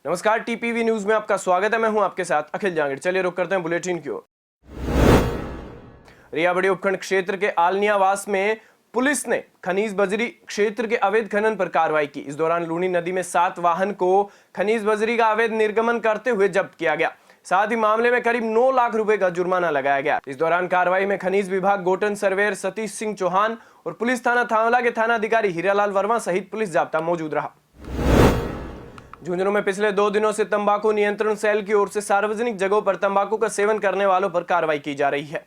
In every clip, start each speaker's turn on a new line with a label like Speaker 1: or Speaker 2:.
Speaker 1: नमस्कार, TPV news में आपका स्वागत है। मैं हूं आपके साथ अखिल जांगड़। चलिए रुक करते हैं बुलेटिन की ओर। रियाबड़ी उपखंड क्षेत्र के आलनियावास में पुलिस ने खनीज बजरी क्षेत्र के अवैध खनन पर कार्रवाई की। इस दौरान लूनी नदी में 7 वाहन को खनीज बजरी का अवैध निर्गमन करते हुए जब्त किया गया। साथ ही मामले में करीब 9 लाख रुपए का जुर्माना लगाया गया। इस दौरान कार्रवाई में खनीज विभाग गोटन सर्वेयर सतीश सिंह चौहान और पुलिस थाना थावला के थाना अधिकारी हीरालाल वर्मा सहित पुलिस जाब्ता मौजूद रहा। झुंझुनू में पिछले 2 दिनों से तंबाकू नियंत्रण सेल की ओर से सार्वजनिक जगहों पर तंबाकू का सेवन करने वालों पर कार्रवाई की जा रही है।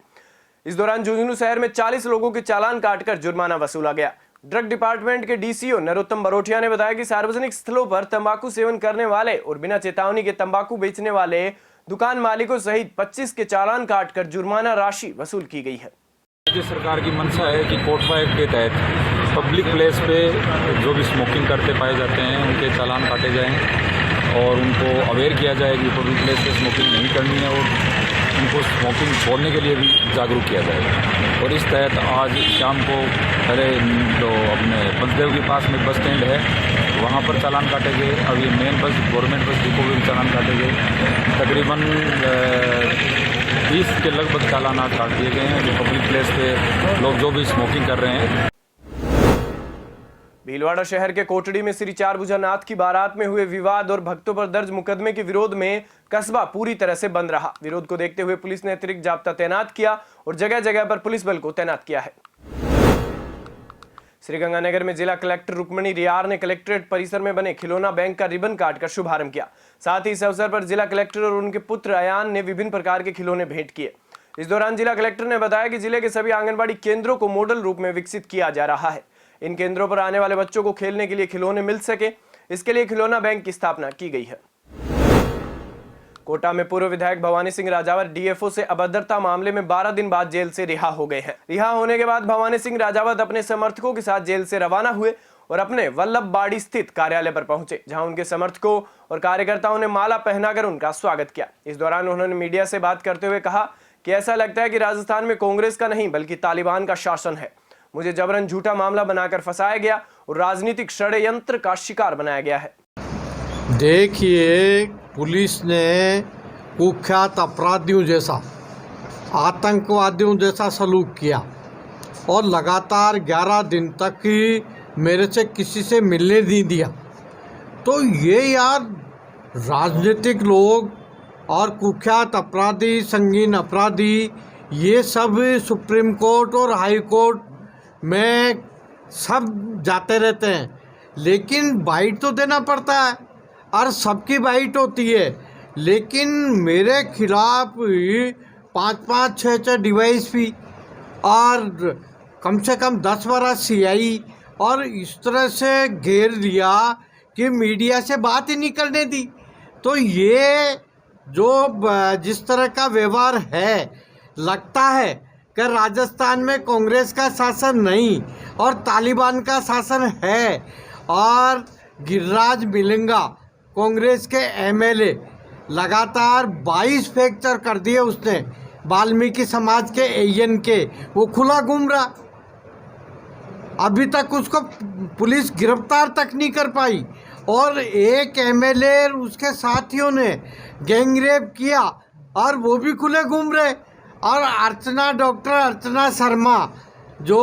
Speaker 1: इस दौरान झुंझुनू शहर में 40 लोगों के चालान काटकर जुर्माना वसूला गया। ड्रग डिपार्टमेंट के डीसीओ नरोत्तम बरोठिया ने बताया कि सार्वजनिक स्थलों पर तंबाकू सेवन करने वाले और बिना चेतावनी के तंबाकू बेचने वाले दुकान मालिकों सहित 25 के चालान काटकर जुर्माना राशि वसूल की गई है।
Speaker 2: राज्य सरकार की मंशा है कि कोटवा एक्ट के तहत पब्लिक प्लेस पे जो भी स्मोकिंग करते पाए जाते हैं उनके चालान काटे जाएं और उनको अवेयर किया जाए कि पब्लिक प्लेस पे स्मोकिंग नहीं करनी है और उनको स्मोकिंग छोड़ने के लिए भी जागरूक किया जाएगा। और इस तहत आज शाम को पहले जो अपने पंचदेव के पास में बस स्टैंड है वहाँ पर चालान काटे गए। अब ये main bus government bus depot में चालान काटे गए। तकरीबन 20 के लगभग चालान आज काट दिए गए हैं जो पब्लिक प्लेस पे लोग जो भी स्मोकिंग कर रहे हैं।
Speaker 1: भीलवाड़ा शहर के कोटड़ी में श्री चारभुजानाथ की बारात में हुए विवाद और भक्तों पर दर्ज मुकदमे के विरोध में कस्बा पूरी तरह से बंद रहा। विरोध को देखते हुए पुलिस ने अतिरिक्त जाब्ता तैनात किया और जगह जगह पर पुलिस बल को तैनात किया है। श्रीगंगानगर में जिला कलेक्टर रुक्मणी रियार ने कलेक्ट्रेट परिसर में बने खिलौना बैंक का रिबन काटकर शुभारंभ किया। साथ ही इस अवसर पर जिला कलेक्टर और उनके पुत्र अयान ने विभिन्न प्रकार के खिलौने भेंट किए। इस दौरान जिला कलेक्टर ने बताया कि जिले के सभी आंगनबाड़ी केंद्रों को मॉडल रूप में विकसित किया जा रहा है। इन केंद्रों पर आने वाले बच्चों को खेलने के लिए खिलौने मिल सके, इसके लिए खिलौना बैंक की स्थापना की गई है। कोटा में पूर्व विधायक भवानी सिंह राजावत डीएफओ से अभद्रता मामले में 12 दिन बाद जेल से रिहा हो गए हैं। रिहा होने के बाद भवानी सिंह राजावत अपने समर्थकों के साथ जेल से रवाना हुए और अपने वल्लभबाड़ी स्थित कार्यालय पर पहुंचे, जहां उनके समर्थकों और कार्यकर्ताओं ने माला पहनाकर उनका स्वागत किया। इस दौरान उन्होंने मीडिया से बात करते हुए कहा कि ऐसा लगता है कि राजस्थान में कांग्रेस का नहीं बल्कि तालिबान का शासन है। मुझे जबरन झूठा मामला बनाकर फंसाया गया और राजनीतिक षड्यंत्र का शिकार बनाया गया है।
Speaker 3: देखिए, पुलिस ने कुख्यात अपराधियों जैसा, आतंकवादियों जैसा सलूक किया और लगातार 11 दिन तक ही मेरे से किसी से मिलने नहीं दिया। तो ये यार राजनीतिक लोग और कुख्यात अपराधी, संगीन अपराधी, ये सब सुप्रीम कोर्ट और हाई कोर्ट में सब जाते रहते हैं, लेकिन बाइट तो देना पड़ता है और सबकी बाइट होती है। लेकिन मेरे खिलाफ 5-5, 6-6 डिवाइस भी और कम से कम 10-12 सीआई और इस तरह से घेर लिया कि मीडिया से बात ही नहीं करने दी। तो ये जो जिस तरह का व्यवहार है, लगता है कि राजस्थान में कांग्रेस का शासन नहीं और तालिबान का शासन है। और गिरिराज मिलिंगा कांग्रेस के एमएलए लगातार 22 फ्रैक्चर कर दिए उसने वाल्मीकि समाज के एएन के, वो खुला घूम रहा। अभी तक उसको पुलिस गिरफ्तार तक नहीं कर पाई और एक एमएलए उसके साथियों ने गैंगरेप किया और वो भी खुले घूम रहे। और डॉक्टर अर्चना शर्मा जो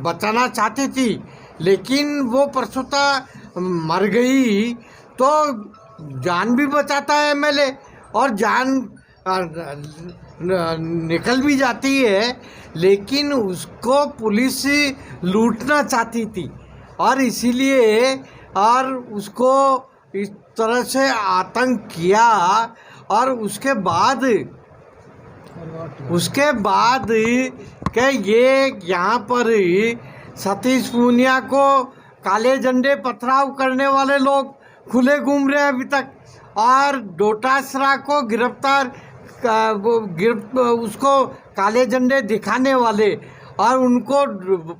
Speaker 3: बचाना चाहती थी लेकिन वो परसोता मर गई, तो जान भी बचाता है एमएलए और जान निकल भी जाती है, लेकिन उसको पुलिस लूटना चाहती थी और इसीलिए और उसको इस तरह से आतंक किया। और उसके बाद के ये यहाँ पर सतीश पूनिया को काले झंडे पथराव करने वाले लोग खुले घूम रहे हैं अभी तक, और डोटासरा को उसको काले झंडे दिखाने वाले और उनको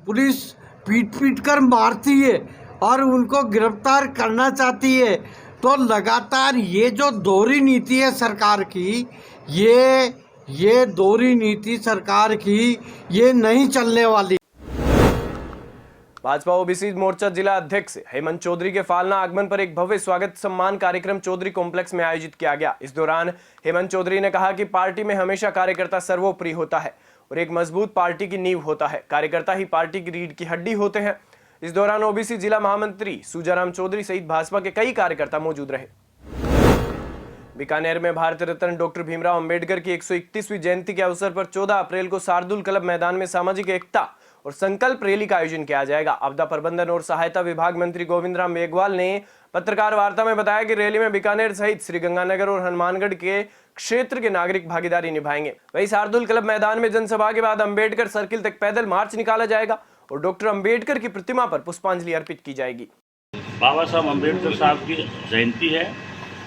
Speaker 3: पुलिस पीट कर मारती है और उनको गिरफ्तार करना चाहती है। तो लगातार ये जो दोहरी नीति है सरकार की, ये दोहरी नीति सरकार की ये नहीं चलने वाली।
Speaker 1: भाजपा ओबीसी मोर्चा जिला अध्यक्ष हेमंत चौधरी के फालना आगमन पर एक भव्य स्वागत सम्मान कार्यक्रम चौधरी कॉम्प्लेक्स में आयोजित किया गया। इस दौरान हेमंत चौधरी ने कहा कि पार्टी में हमेशा कार्यकर्ता सर्वोपरि होता है और एक मजबूत पार्टी की नींव होता है। कार्यकर्ता ही पार्टी की रीढ़ की हड्डी होते हैं। इस दौरान ओबीसी जिला महामंत्री सूजाराम चौधरी सहित भाजपा के कई कार्यकर्ता मौजूद रहे। बीकानेर में भारत रत्न डॉक्टर भीमराव अंबेडकर की 131वीं जयंती के अवसर पर 14 अप्रैल को शार्दुल क्लब मैदान में सामाजिक एकता और संकल्प रैली का आयोजन किया जाएगा। आपदा प्रबंधन और सहायता विभाग मंत्री गोविंद राम मेघवाल ने पत्रकार वार्ता में बताया कि रैली में बीकानेर सहित श्रीगंगानगर और हनुमानगढ़ के क्षेत्र के नागरिक भागीदारी निभाएंगे। वहीं शार्दुल क्लब मैदान में जनसभा के बाद अंबेडकर सर्किल तक पैदल मार्च निकाला जाएगा और डॉक्टर अंबेडकर की प्रतिमा पर पुष्पांजलि अर्पित की जाएगी।
Speaker 4: बाबा साहब अम्बेडकर साहब की जयंती है।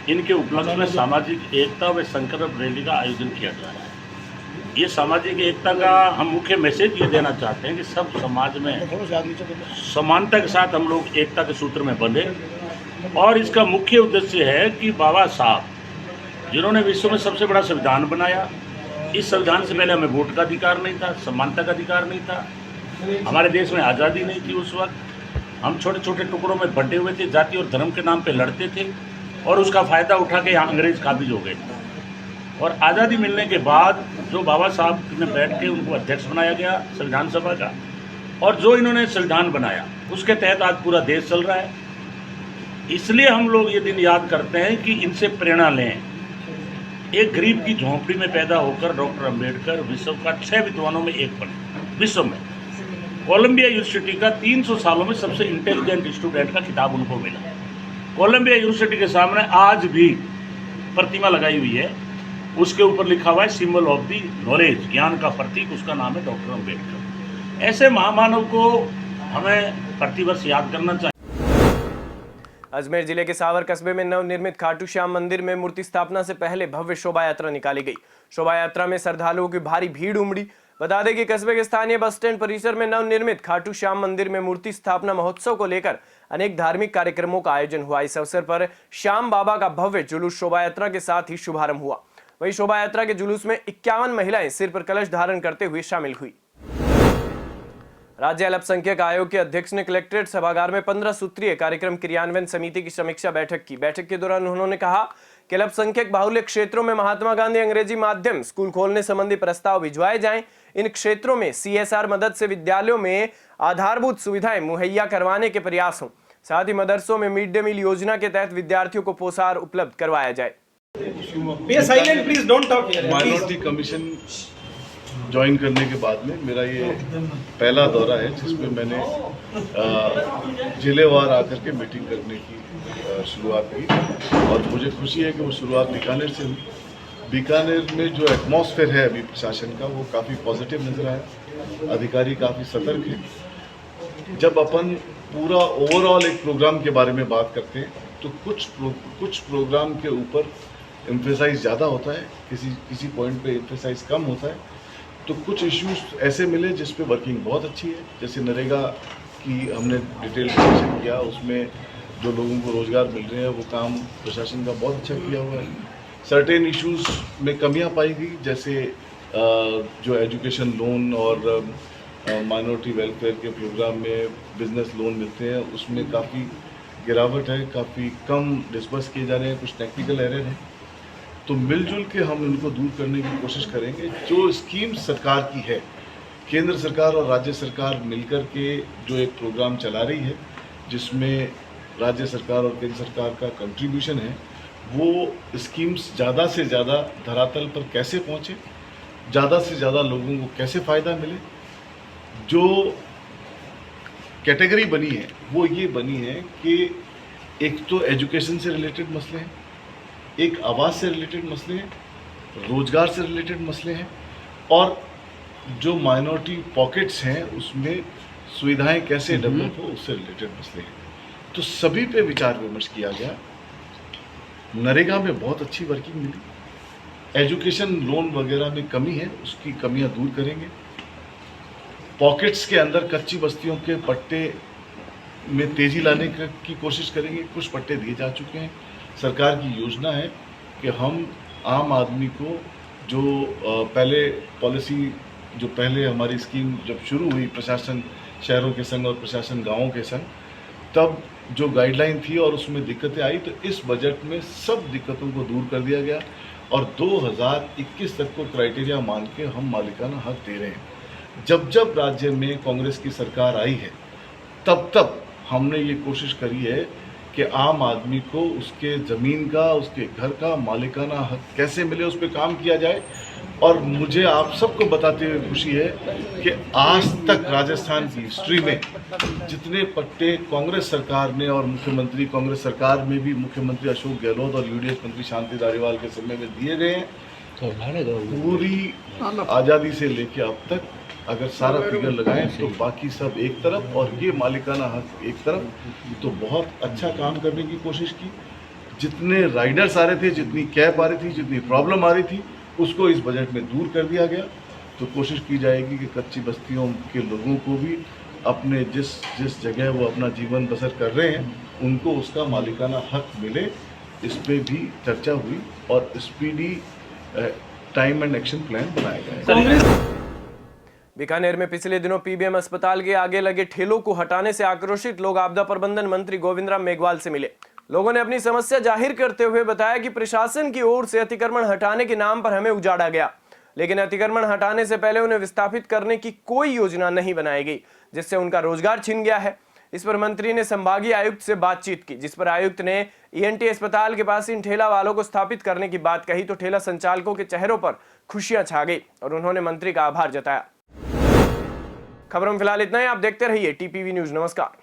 Speaker 4: इनके उपलक्ष्य में सामाजिक एकता व संकल्प रैली का आयोजन किया जा रहा है। ये सामाजिक एकता का हम मुख्य मैसेज ये देना चाहते हैं कि सब समाज में समानता के साथ हम लोग एकता के सूत्र में बंधे। और इसका मुख्य उद्देश्य है कि बाबा साहब जिन्होंने विश्व में सबसे बड़ा संविधान बनाया, इस संविधान से पहले हमें वोट का अधिकार नहीं था, समानता का अधिकार नहीं था, हमारे देश में आज़ादी नहीं थी। उस वक्त हम छोटे छोटे टुकड़ों में बंटे हुए थे, जाति और धर्म के नाम पे लड़ते थे और उसका फ़ायदा उठा के यहाँ अंग्रेज काबिज हो गए थे। और आज़ादी मिलने के बाद जो बाबा साहब ने बैठ के उनको अध्यक्ष बनाया गया संविधान सभा का, और जो इन्होंने संविधान बनाया उसके तहत आज पूरा देश चल रहा है। इसलिए हम लोग ये दिन याद करते हैं कि इनसे प्रेरणा लें। एक गरीब की झोंपड़ी में पैदा होकर डॉक्टर अंबेडकर विश्व का 6 विद्वानों में एक बने। विश्व में कोलंबिया यूनिवर्सिटी का 300 सालों में सबसे इंटेलिजेंट स्टूडेंट का खिताब उनको मिला। कोलंबिया यूनिवर्सिटी के सामने आज भी प्रतिमा लगाई हुई है, उसके ऊपर लिखा हुआ है सिंबल ऑफ दी नॉलेज, ज्ञान का प्रतीक, उसका नाम है डॉक्टर अंबेडकर। ऐसे महामानव को हमें प्रतिवर्ष याद करना चाहिए।
Speaker 1: अजमेर जिले के सावर कस्बे में नवनिर्मित खाटू श्याम मंदिर में मूर्ति स्थापना से पहले भव्य शोभा यात्रा निकाली गई। शोभा यात्रा में श्रद्धालुओं की भारी भीड़ उमड़ी। बता दें कि कस्बे के स्थानीय बस स्टैंड परिसर में नवनिर्मित खाटू श्याम मंदिर में मूर्ति स्थापना महोत्सव को लेकर अनेक धार्मिक कार्यक्रमों का आयोजन हुआ। इस अवसर पर श्याम बाबा का भव्य जुलूस शोभा यात्रा के साथ ही शुभारंभ हुआ। वहीं शोभा यात्रा के जुलूस में 51 महिलाएं सिर पर कलश धारण करते हुए शामिल हुई। राज्य अल्पसंख्यक आयोग के अध्यक्ष ने कलेक्ट्रेट सभागार में 15 सूत्रीय कार्यक्रम क्रियान्वयन समिति की समीक्षा बैठक की। बैठक के दौरान उन्होंने कहा कि अल्पसंख्यक बाहुल्य क्षेत्रों में महात्मा गांधी अंग्रेजी माध्यम स्कूल खोलने संबंधी प्रस्ताव भिजवाए जाएं। इन क्षेत्रों में CSR मदद से विद्यालयों में आधारभूत सुविधाएं मुहैया करवाने के प्रयास हों। साथ ही मदरसों में मिड डे मील योजना के तहत विद्यार्थियों को पोषाहार उपलब्ध करवाया जाए।
Speaker 5: माइनॉरिटी कमीशन ज्वाइन करने के बाद में मेरा ये पहला दौरा है जिसमें मैंने जिलेवार आकर के मीटिंग करने की शुरुआत की और मुझे खुशी है कि वो शुरुआत बीकानेर से हुई। बीकानेर में जो एटमॉस्फेयर है अभी प्रशासन का वो काफ़ी पॉजिटिव नज़र आया। अधिकारी काफ़ी सतर्क हैं। जब अपन पूरा ओवरऑल एक प्रोग्राम के बारे में बात करते हैं तो कुछ प्रोग्राम के ऊपर एम्फेसाइज ज़्यादा होता है, किसी पॉइंट पे एम्फेसाइज कम होता है। तो कुछ इश्यूज ऐसे मिले जिस पे वर्किंग बहुत अच्छी है। जैसे नरेगा की हमने डिटेल डिस्कशन किया, उसमें जो लोगों को रोज़गार मिल रहे हैं वो काम प्रशासन का बहुत अच्छा किया हुआ है। सर्टेन इश्यूज में कमियां पाई गई, जैसे जो एजुकेशन लोन और माइनॉरिटी वेलफेयर के प्रोग्राम में बिजनेस लोन मिलते हैं उसमें काफ़ी गिरावट है, काफ़ी कम डिस्बर्स किए जा रहे हैं, कुछ टेक्निकल एरर है। तो मिलजुल के हम इनको दूर करने की कोशिश करेंगे। जो स्कीम सरकार की है, केंद्र सरकार और राज्य सरकार मिलकर के जो एक प्रोग्राम चला रही है जिसमें राज्य सरकार और केंद्र सरकार का कंट्रीब्यूशन है, वो स्कीम्स ज़्यादा से ज़्यादा धरातल पर कैसे पहुँचे, ज़्यादा से ज़्यादा लोगों को कैसे फ़ायदा मिले। जो कैटेगरी बनी है वो ये बनी है कि एक तो एजुकेशन से रिलेटेड मसले हैं, एक आवास से रिलेटेड मसले हैं, रोजगार से रिलेटेड मसले हैं और जो माइनॉरिटी पॉकेट्स हैं उसमें सुविधाएं कैसे डेवलप हो उससे रिलेटेड मसले हैं। तो सभी पे विचार विमर्श किया गया। नरेगा में बहुत अच्छी वर्किंग मिली। एजुकेशन लोन वगैरह में कमी है, उसकी कमियां दूर करेंगे। पॉकेट्स के अंदर कच्ची बस्तियों के पट्टे में तेज़ी लाने की कोशिश करेंगे। कुछ पट्टे दिए जा चुके हैं। सरकार की योजना है कि हम आम आदमी को जो पहले पॉलिसी, जो पहले हमारी स्कीम जब शुरू हुई प्रशासन शहरों के संग और प्रशासन गाँवों के संग, तब जो गाइडलाइन थी और उसमें दिक्कतें आई, तो इस बजट में सब दिक्कतों को दूर कर दिया गया और 2021 तक को क्राइटेरिया मान के हम मालिकाना हक दे रहे हैं। जब जब राज्य में कांग्रेस की सरकार आई है, तब तब हमने ये कोशिश करी है कि आम आदमी को उसके ज़मीन का, उसके घर का मालिकाना हक कैसे मिले, उस पर काम किया जाए। और मुझे आप सबको बताते हुए खुशी है कि आज तक राजस्थान की हिस्ट्री में जितने पट्टे कांग्रेस सरकार ने और मुख्यमंत्री कांग्रेस सरकार में भी मुख्यमंत्री अशोक गहलोत और यूडीएफ मंत्री शांति धारीवाल के समय में दिए गए हैं, पूरी आज़ादी से लेकर अब तक अगर सारा फिगर लगाएं तो बाकी सब एक तरफ और ये मालिकाना हक एक तरफ, तो बहुत अच्छा काम करने की कोशिश की। जितने राइडर्स आ रहे थे, जितनी कैब आ रही थी, जितनी प्रॉब्लम आ रही थी, उसको इस बजट में दूर कर दिया गया। तो कोशिश की जाएगी कि कच्ची बस्तियों के लोगों को भी अपने जिस जगह वो अपना जीवन बसर कर रहे हैं, उनको उसका मालिकाना हक मिले। इस पे भी चर्चा हुई और speedy time and action plan बनाया गया है।
Speaker 1: बीकानेर में पिछले दिनों पीबीएम अस्पताल के आगे लगे ठेलों को हटाने से आक्रोशित लोग आपदा प्रबंधन मंत्री गोविंदराम मेघवाल से मिले। लोगों ने अपनी समस्या जाहिर करते हुए बताया कि प्रशासन की ओर से अतिक्रमण हटाने के नाम पर हमें उजाड़ा गया, लेकिन अतिक्रमण हटाने से पहले उन्हें विस्थापित करने की कोई योजना नहीं बनाई गई, जिससे उनका रोजगार छिन गया है। इस पर मंत्री ने संभागीय आयुक्त से बातचीत की, जिस पर आयुक्त ने ईएनटी अस्पताल के पास इन ठेला वालों को स्थापित करने की बात कही तो ठेला संचालकों के चेहरों पर खुशियां छा गई और उन्होंने मंत्री का आभार जताया। खबरों में फिलहाल इतना ही। आप देखते रहिए टीपीवी न्यूज। नमस्कार।